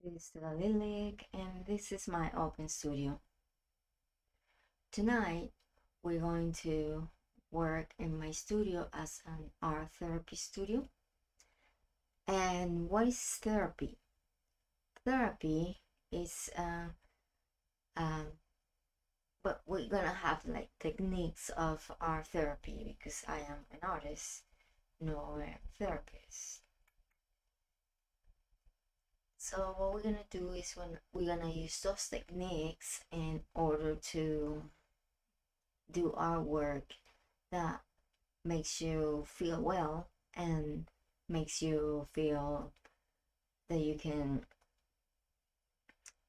This is Stella Lillig, and this is my open studio. Tonight, we're going to work in my studio as an art therapy studio. And what is therapy? Therapy is, but we're gonna have like techniques of art therapy because I am an artist, no therapist. So what we're gonna do is when we're gonna use those techniques in order to do artwork that makes you feel well and makes you feel that you can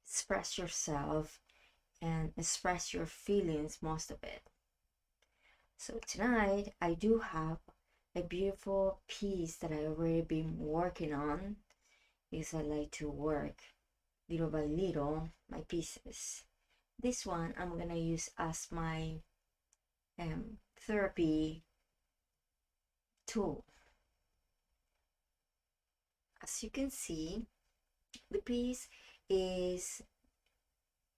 express yourself and express your feelings most of it. So tonight I do have a beautiful piece that I already been working on because I like to work little by little my pieces. This one I'm gonna use as my therapy tool. As you can see, the piece is,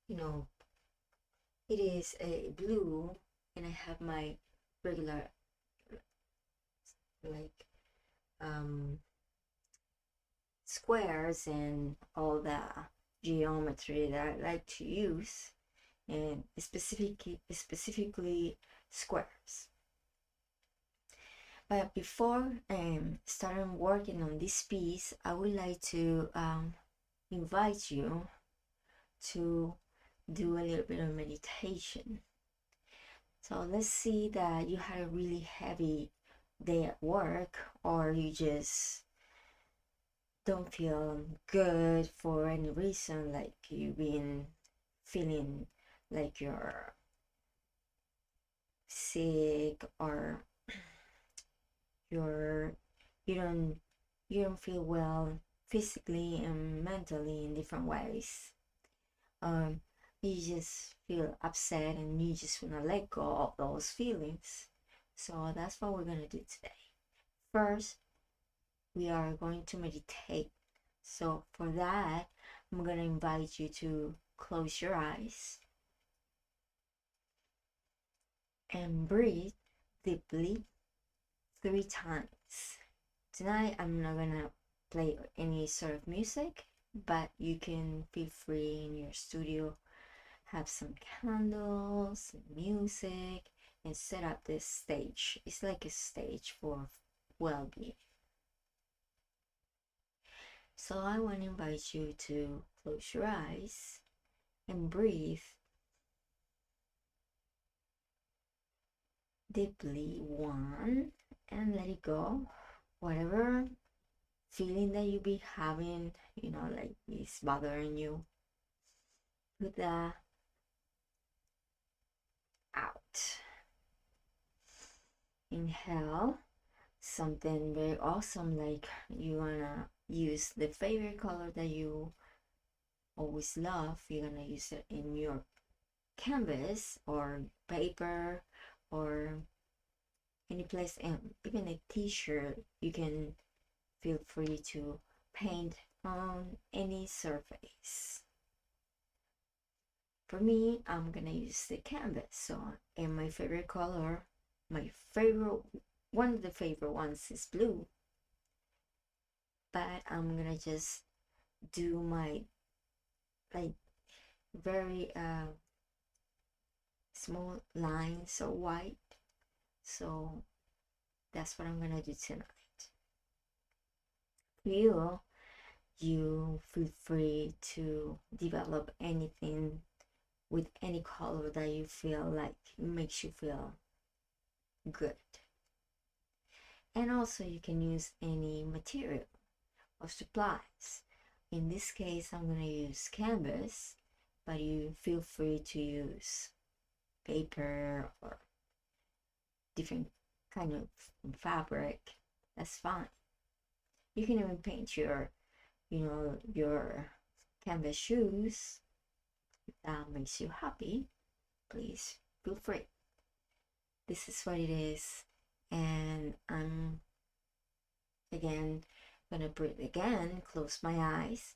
you know, it is a blue, and I have my regular like squares and all the geometry that I like to use, and specifically squares. But before starting working on this piece, I would like to invite you to do a little bit of meditation. So let's see that you had a really heavy day at work, or you just don't feel good for any reason, like you've been feeling like you're sick, or you're you don't you don't feel well physically and mentally in different ways. um you just feel upset and you just want to let go of those feelings. So that's what we're going to do today. First, we are going to meditate. So for that, I'm going to invite you to close your eyes and breathe deeply 3 times. Tonight, I'm not going to play any sort of music, but you can feel free in your studio, have some candles, music, and set up this stage. It's like a stage for well-being. So I want to invite you to close your eyes and breathe deeply, one, and let it go. Whatever feeling that you be having, like is bothering you, put that out. Inhale something very awesome, like you wanna use the favorite color that you always love. You're gonna use it in your canvas or paper or any place, and even a t-shirt. You can feel free to paint on any surface. For me, I'm gonna use the canvas. So, and my favorite color, one of the favorite ones is blue. But I'm gonna just do my like very small lines of white. So that's what I'm gonna do tonight. You feel free to develop anything with any color that you feel like makes you feel good. And also you can use any material or supplies. In this case, I'm going to use canvas, but you feel free to use paper or different kind of fabric. That's fine. You can even paint your canvas shoes. If that makes you happy, please feel free. This is what it is, and I'm again gonna breathe again, close my eyes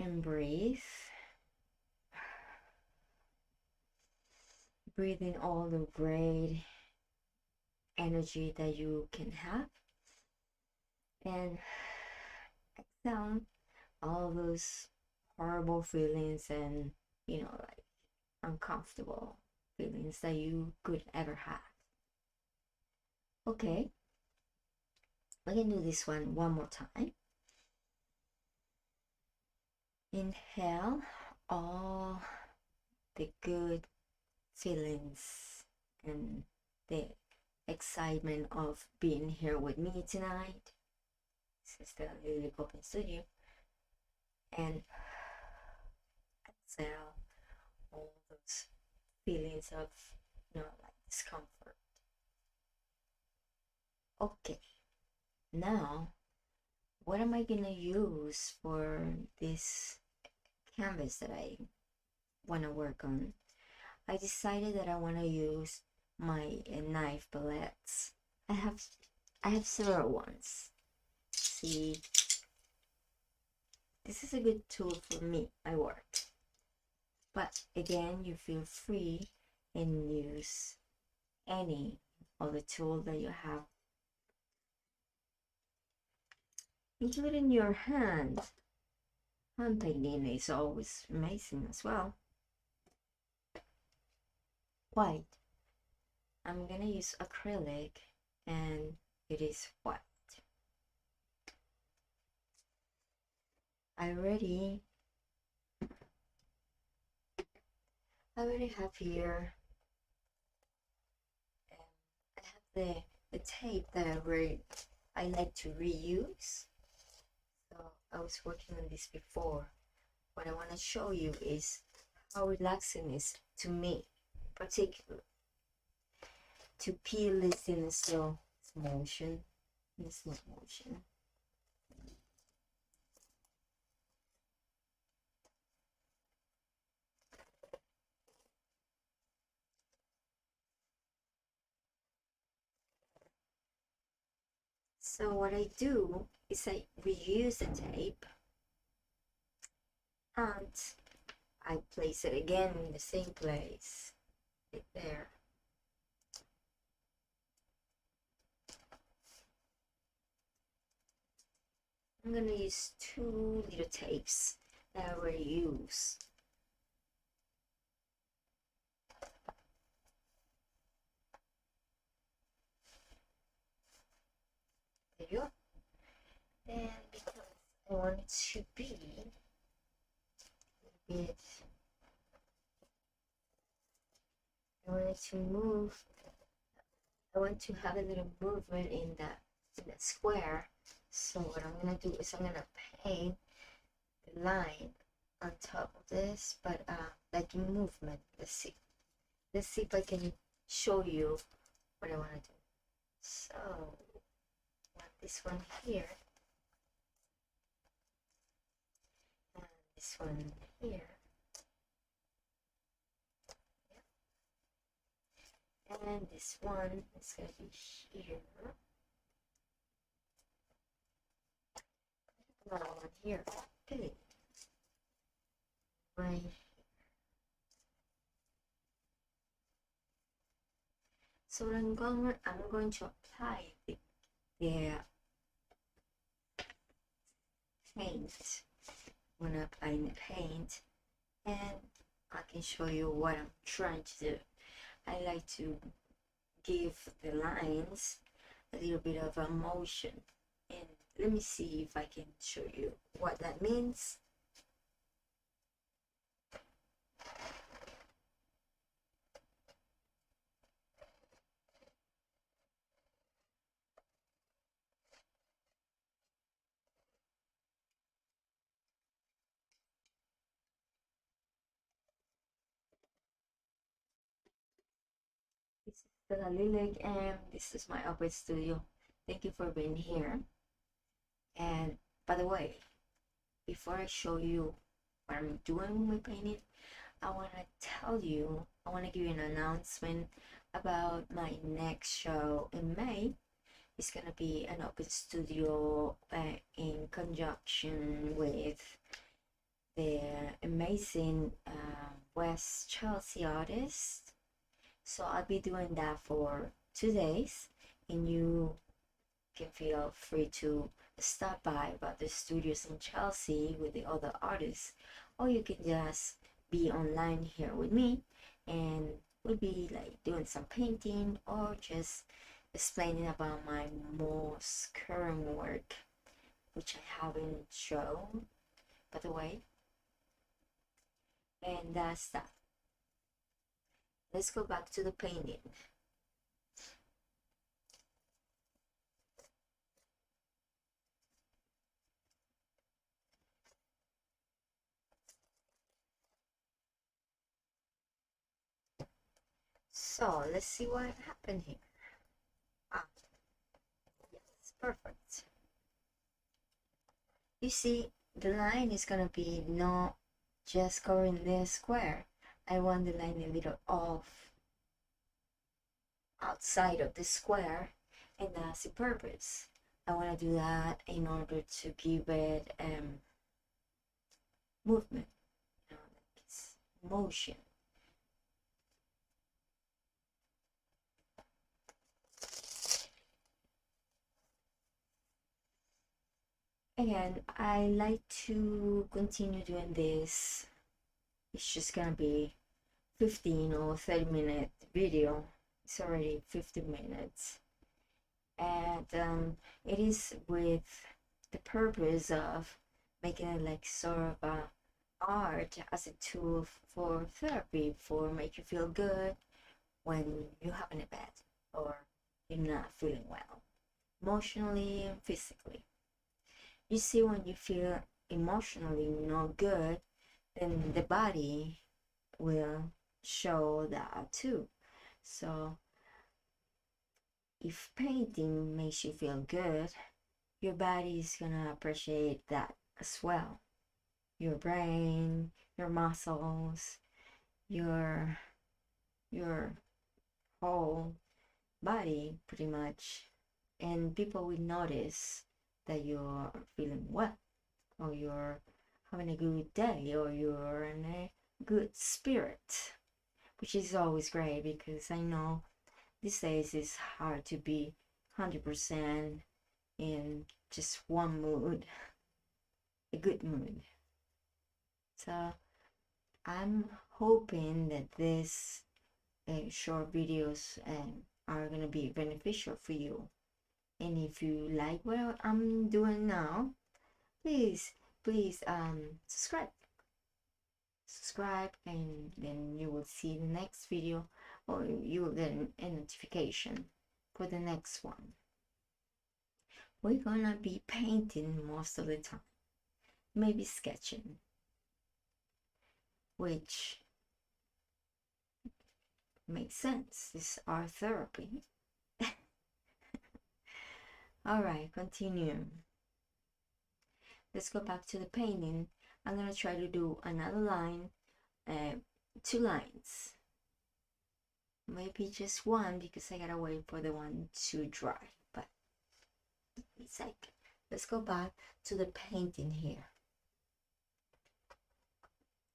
and breathe. Breathe in all the great energy that you can have, and exhale all those horrible feelings and, like uncomfortable feelings that you could ever have. Okay, we can do this one more time. Inhale all the good feelings and the excitement of being here with me tonight. This is the Lillig Open Studio. And exhale all those feelings of, like discomfort. Okay, now what am I gonna use for this canvas that I want to work on? I decided that I want to use my knife palettes. I have several ones. See, this is a good tool for me, my work. But again, you feel free and use any of the tool that you have, including your hand. Hand painting is always amazing as well. White. I'm gonna use acrylic and it is white. I already have here, I have the tape that I like to reuse. So I was working on this before. What I want to show you is how relaxing it is to me, particularly to peel this in a slow motion. So what I do is I reuse the tape and I place it again in the same place, right there. I'm gonna use 2 little tapes that I already use. There you go. And because I want it to be a bit, I want it to move. I want to have a little movement in that square. So what I'm gonna do is I'm gonna paint the line on top of this, but like in movement. Let's see if I can show you what I want to do. So I want this one here and this one here. And this one is going to be here. Another one here. Okay. Right here. So I'm going to apply the paint. I'm going to apply the paint and I can show you what I'm trying to do. I like to give the lines a little bit of a motion, and let me see if I can show you what that means. This is Stella Lillig and this is my open studio. Thank you for being here. And by the way, before I show you what I'm doing with my painting, I want to give you an announcement about my next show in May. It's gonna be an open studio in conjunction with the amazing West Chelsea artist. So I'll be doing that for 2 days, and you can feel free to stop by about the studios in Chelsea with the other artists, or you can just be online here with me, and we'll be like doing some painting or just explaining about my most current work, which I haven't shown, by the way. And that's that. Let's go back to the painting. So let's see what happened here. Ah, yes, perfect. You see, the line is gonna be not just covering this square. I want the line a little off outside of the square, and that's the purpose. I want to do that in order to give it movement, like it's motion. Again, I like to continue doing this. It's just gonna be 15 or 30-minute video. It's already 50 minutes, and it is with the purpose of making it like sort of a art as a tool for therapy, for make you feel good when you're having a bad or you're not feeling well, emotionally and physically. You see, when you feel emotionally not good, then the body will show that too. So if painting makes you feel good, your body is gonna appreciate that as well. Your brain, your muscles, your your whole body pretty much, and people will notice that you're feeling well, or you're having a good day, or you're in a good spirit, which is always great because I know these days it's hard to be 100% in just one mood, a good mood. So I'm hoping that this short videos are gonna be beneficial for you. And if you like what I'm doing now, please subscribe, and then you will see the next video, or you will get a notification for the next one. We're gonna be painting most of the time, maybe sketching, which makes sense. It's art therapy. All right, continue. Let's go back to the painting. I'm gonna try to do another line, 2 lines, maybe just one because I gotta wait for the one to dry, but it's like, let's go back to the painting here.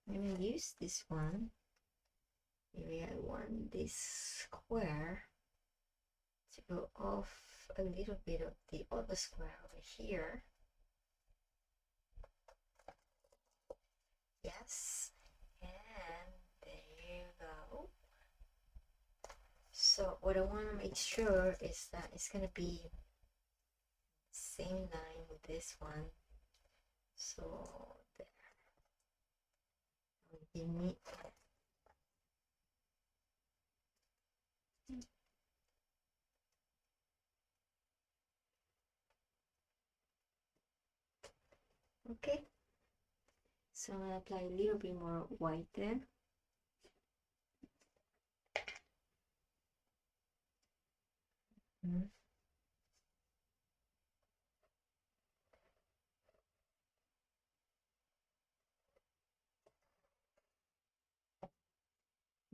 I'm gonna use this one. Maybe I want this square to go off a little bit of the other square over here. Yes, and there you go. So what I want to make sure is that it's gonna be same line with this one. So there. Give me okay. So I'm gonna apply a little bit more white there. Mm.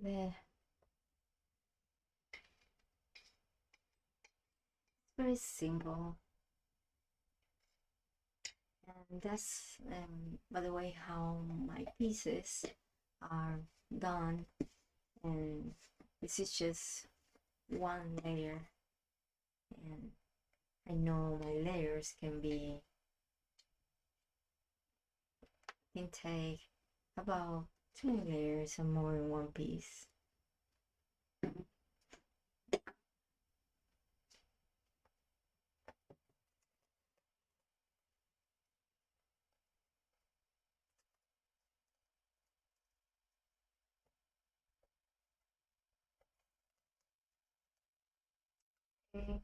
There. Very simple. And And that's by the way how my pieces are done, and this is just one layer, and I know my layers can take about 20 layers or more in one piece. Okay.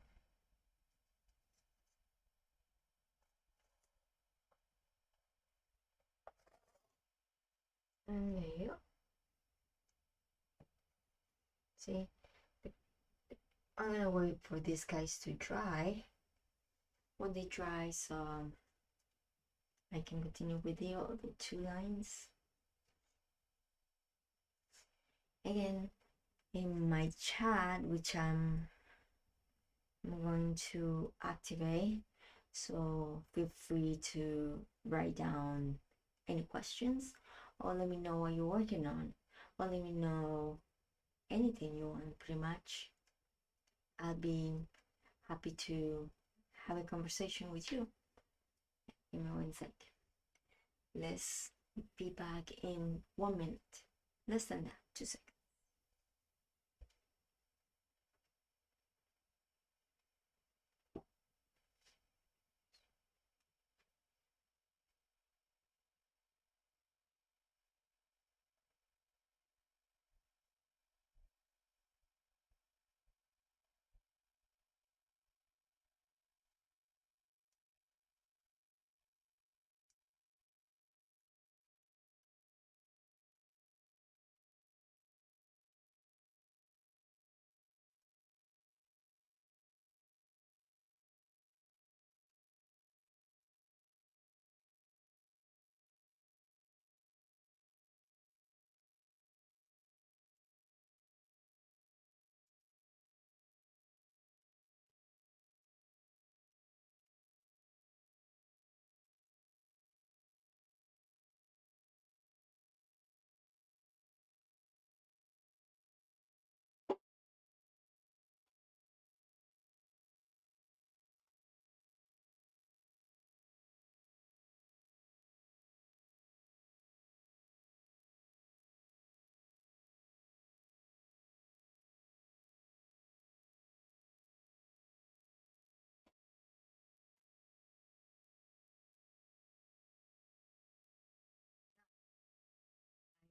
And there you go. See, I'm gonna wait for these guys to dry. When they dry, so I can continue with the other two lines. Again, in my chat, which I'm going to activate, so feel free to write down any questions, or let me know what you're working on, or let me know anything you want. Pretty much I'll be happy to have a conversation with you. Give me 1 sec. Let's be back in 1 minute. Less than that, 2 seconds.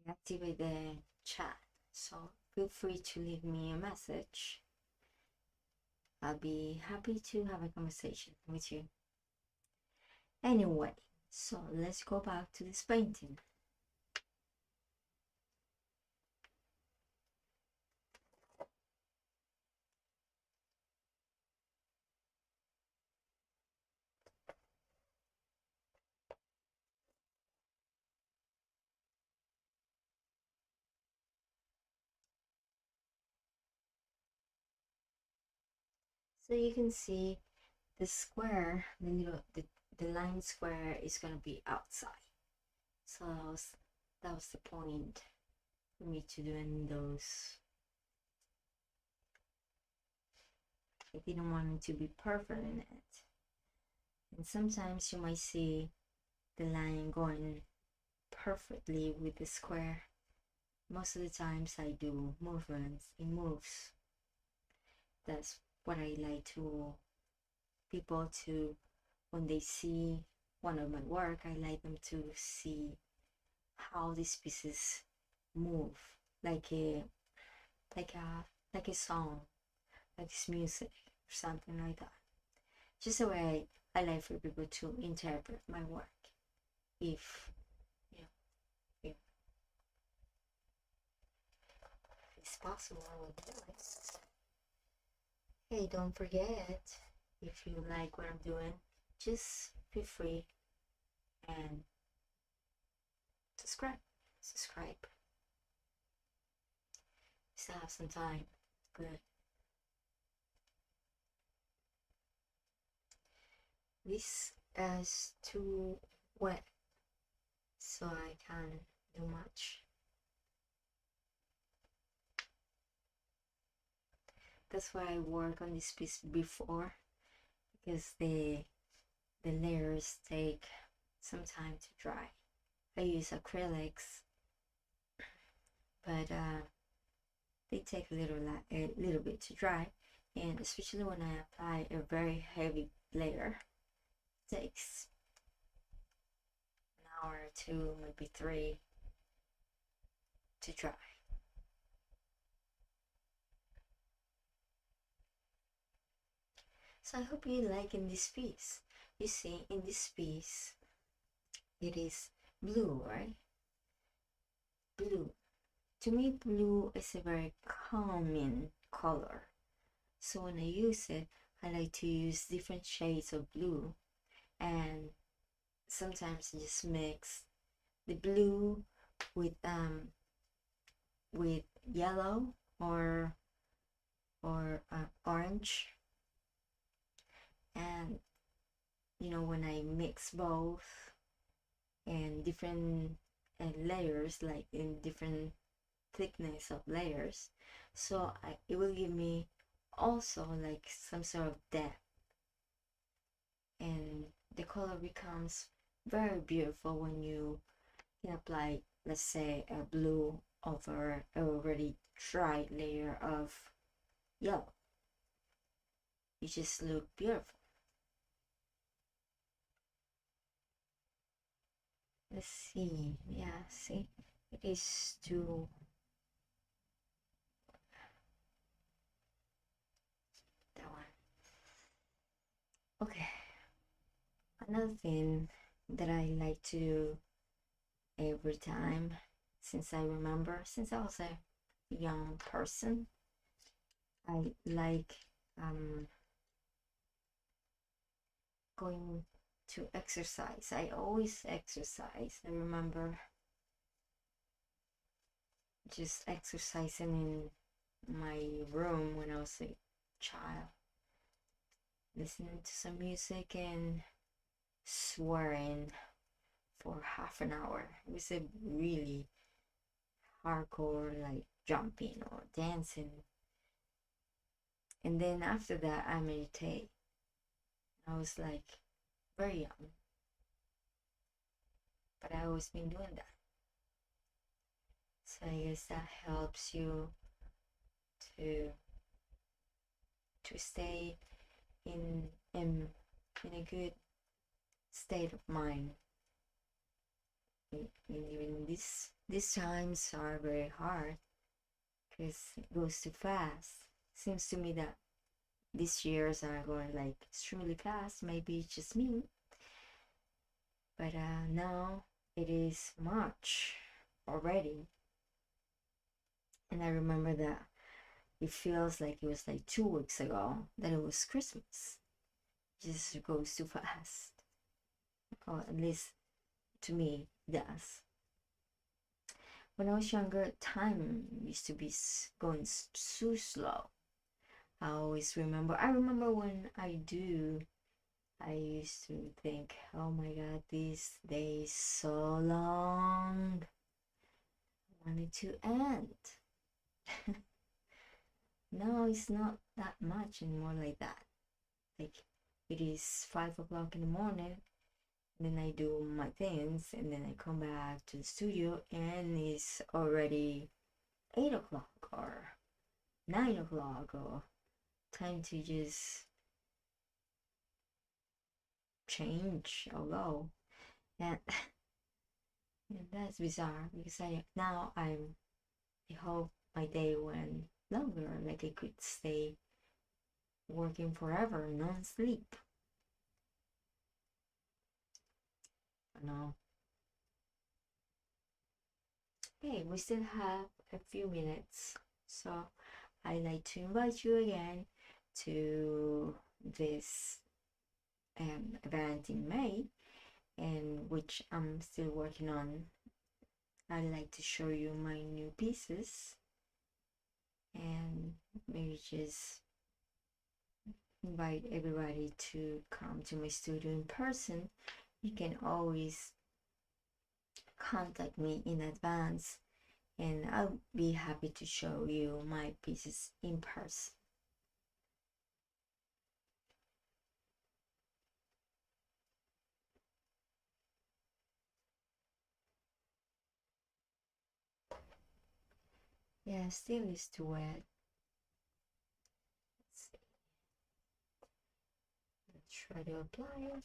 Activate the chat, so feel free to leave me a message. I'll be happy to have a conversation with you. Anyway, so let's go back to this painting. So you can see the square, the line square is gonna be outside. So that was the point for me to doing those. I didn't want it to be perfect in it. And sometimes you might see the line going perfectly with the square. Most of the times I do movements, it moves. That's what I like to people to, when they see one of my work, I like them to see how these pieces move, like a like a like a song, like this music or something like that. Just a way I like for people to interpret my work. If you know, if it's possible, I would do it. Hey, don't forget, if you like what I'm doing, just feel free and subscribe. Subscribe. Still have some time. Good. This as two wet, so I can't do much. That's why I work on this piece before, because the layers take some time to dry. I use acrylics, but they take a little bit to dry, and especially when I apply a very heavy layer, it takes an hour or two, maybe three, to dry. So I hope you like in this piece. You see, in this piece, it is blue, right? Blue. To me, blue is a very calming color. So when I use it, I like to use different shades of blue, and sometimes I just mix the blue with yellow or orange, and when I mix both and different layers, like in different thickness of layers, so it will give me also like some sort of depth, and the color becomes very beautiful when you can apply, let's say, a blue over a already dry layer of yellow. You just look beautiful. Let's see. Yeah, see, it is to that one. Okay. Another thing that I like to do every time, since I remember, since I was a young person, I like going to exercise. I always exercise. I remember just exercising in my room when I was a child, listening to some music and swearing for half an hour. It was a really hardcore, like jumping or dancing. And then after that, I meditate. I was like very young, but I always been doing that. So I guess that helps you to stay in a good state of mind. And even these times are very hard because it goes too fast. Seems to me that these years are going like extremely fast. Maybe it's just me, but now it is March already, and I remember that it feels like it was like 2 weeks ago that it was Christmas. It just goes too fast, or at least to me it does. When I was younger, time used to be going so slow. I remember when I used to think, oh my god, this day is so long. I want it to end. No, it's not that much anymore like that. Like, it is 5 o'clock in the morning, and then I do my things, and then I come back to the studio, and it's already 8 o'clock or 9 o'clock, or time to just change or go. And, and that's bizarre because I hope my day went longer, like I could stay working forever, non-sleep. No. Hey, we still have a few minutes, so I'd like to invite you again to this event in May, and which I'm still working on. I'd like to show you my new pieces and maybe just invite everybody to come to my studio in person you can always contact me in advance, and I'll be happy to show you my pieces in person. Yeah, still is too wet. Let's see. Let's try to apply it.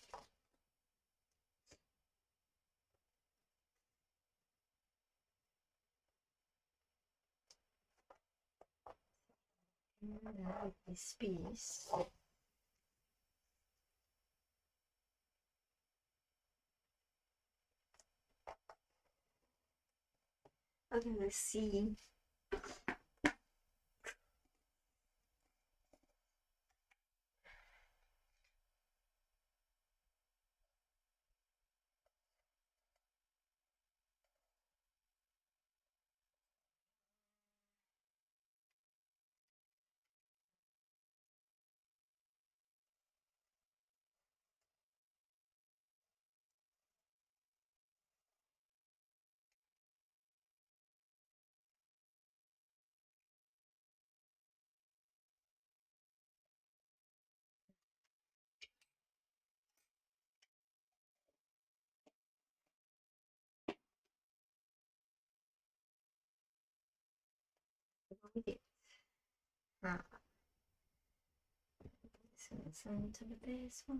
And I like this piece. Okay, let's see. With it. Ah, this one's on top of this one.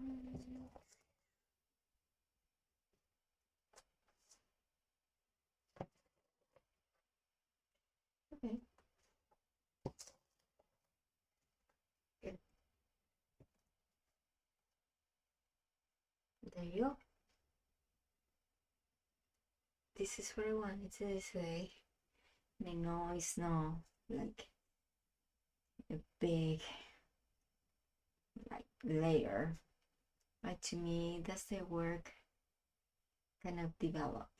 Okay. Good. There you go. This is what I wanted to say. I know it's not like a big like layer, but to me that's the work kind of developed.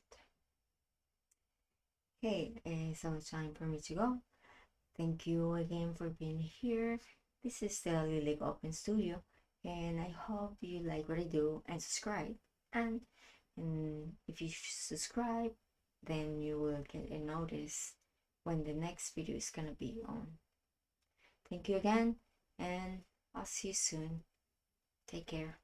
Okay, it's all time for me to go. Thank you again for being here. This is Stella Lillig Open Studio, and I hope you like what I do and subscribe. And if you subscribe, then you will get a notice when the next video is gonna be on. Thank you again, and I'll see you soon. Take care.